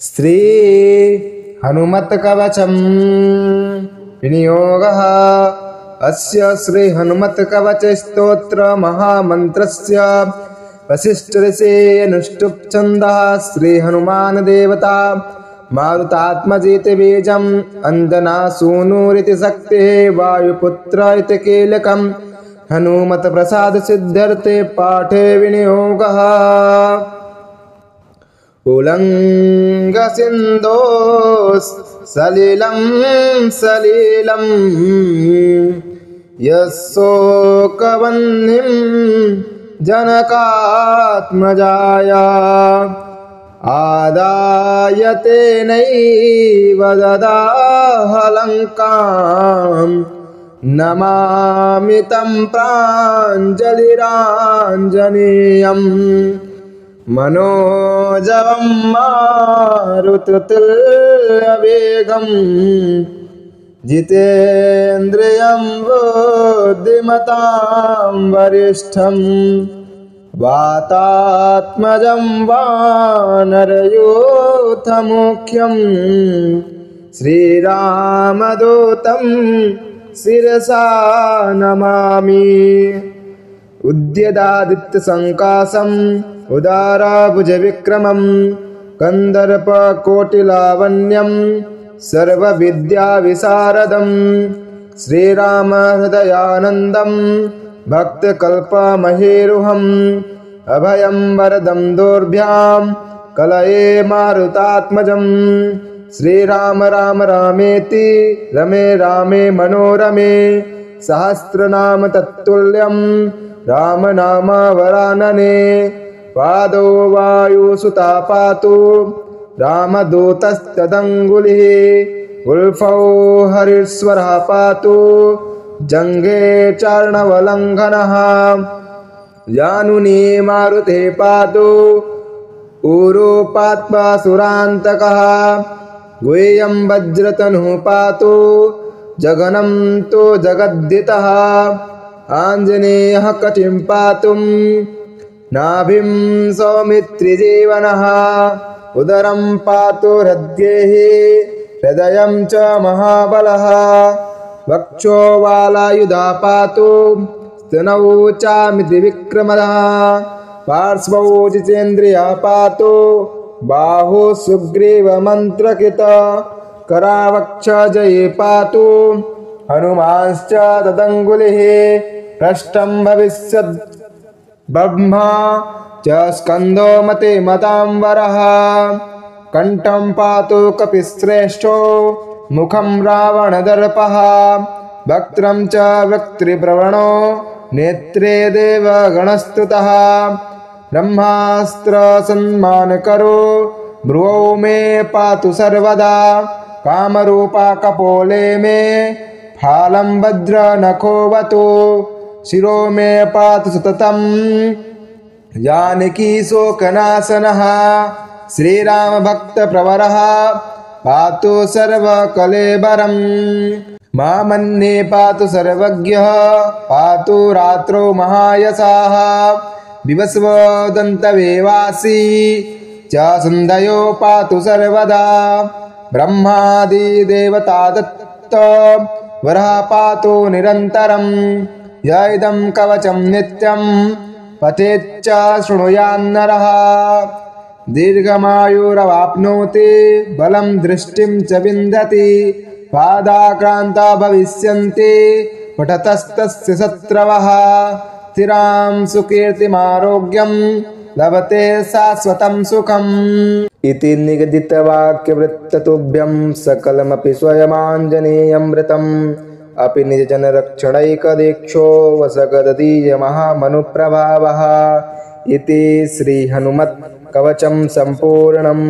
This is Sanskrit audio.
श्री हनुमत्कवचं विनियोगः। अस्य श्री हनुमत्कवचस्तोत्र महामन्त्रस्य वसिष्ठऋषेरनुष्टुप् छन्दः। श्री हनुमान देवता मारुतात्मजेति बीजम् अंजनासूनुरिति शक्तिः वायुपुत्र इति कीलकम् हनुमत प्रसाद सिद्ध्यर्थे पाठे विनियोगः। उल्लंघ सिन्धो सलिलं सलिलं यशोकवह्निं जनकात्मजाया आदाय तेनैव ददाह लङ्काम् नमामि तं प्राञ्जलिराञ्जनेयम् मनोजवं मारुततुल्यवेगम् जितेन्द्रियं बुद्धिमतां वरिष्ठम् वातात्मजं वानरयूथमुख्यं श्रीरामदूतं शिरसा नमामि। उद्यदादित्यसङ्काशम् उदाराभुजविक्रमं कन्दर्पकोटिलावण्यं सर्वविद्याविशारदं श्रीराम हृदयानन्दं भक्तकल्पमहेरुहम् अभयं वरदं दोर्भ्यां कलये मारुतात्मजं। श्रीराम राम रामेति रमे रामे मनोरमे सहस्रनाम तत्तुल्यं राम नाम वरानने। पादो वायुसुता पातु रामदूतस्तदङ्गुलिः गुल्फौ हरीश्वरः पातु जङ्घे चार्णवलङ्घनः। जानुनी मारुते पातु ऊरुपात्मासुरान्तकः गुह्यं वज्रतनुः पातु जघनं तु जगद्दितः। आञ्जनेयः कटिं पातु नाभिं सौमित्रिजीवनः उदरं पातु हृद्येः हृदयं च महाबलः। वक्षो वालायुधा पातु स्तनौ चामिति विक्रमः पार्श्वौ जितेन्द्रियः पातु बाहु सुग्रीवमन्त्रकृत करावक्षजये पातु हनुमांश्च तदङ्गुलिः। पृष्ठं भविष्यद् ब्रह्मा च स्कन्दो मते मतांवरः कण्ठं पातु कपिश्रेष्ठो मुखं रावणदर्पः वक्त्रं च वक्त्रिप्रवणो नेत्रे देवगणस्तुतः। ब्रह्मास्त्र सन्मानकरो भ्रुवौ मे पातु सर्वदा कामरूपा कपोले मे फालं वज्रनखोऽवतु। शिरो मे पातु सततं जानकी शोकनाशनः श्रीराम भक्तप्रवरः पातु सर्वकलेबरम्। मामन्ये पातु सर्वज्ञः पातु रात्रौ महायशाः विवस्वदन्तवेवासी च सन्धयो पातु सर्वदा। ब्रह्मादिदेवता दत्त वरः पातु निरन्तरम् य इदं कवचं नित्यं पठेच्च शृणुयान्नरः दीर्घमायुरवाप्नोति बलं दृष्टिं च विन्दति। पादाक्रान्ता भविष्यन्ति पठतस्तस्य शत्रवः स्थिरां सुकीर्तिमारोग्यं लभते शाश्वतं सुखम्। इति निगदितवाक्यवृत्ततुभ्यं सकलमपि स्वयमाञ्जनेयमृतम् अपि निजजनरक्षणैकदीक्षो वसगदतीयमहामनुप्रभावः। इति श्रीहनुमत्कवचं सम्पूर्णम्।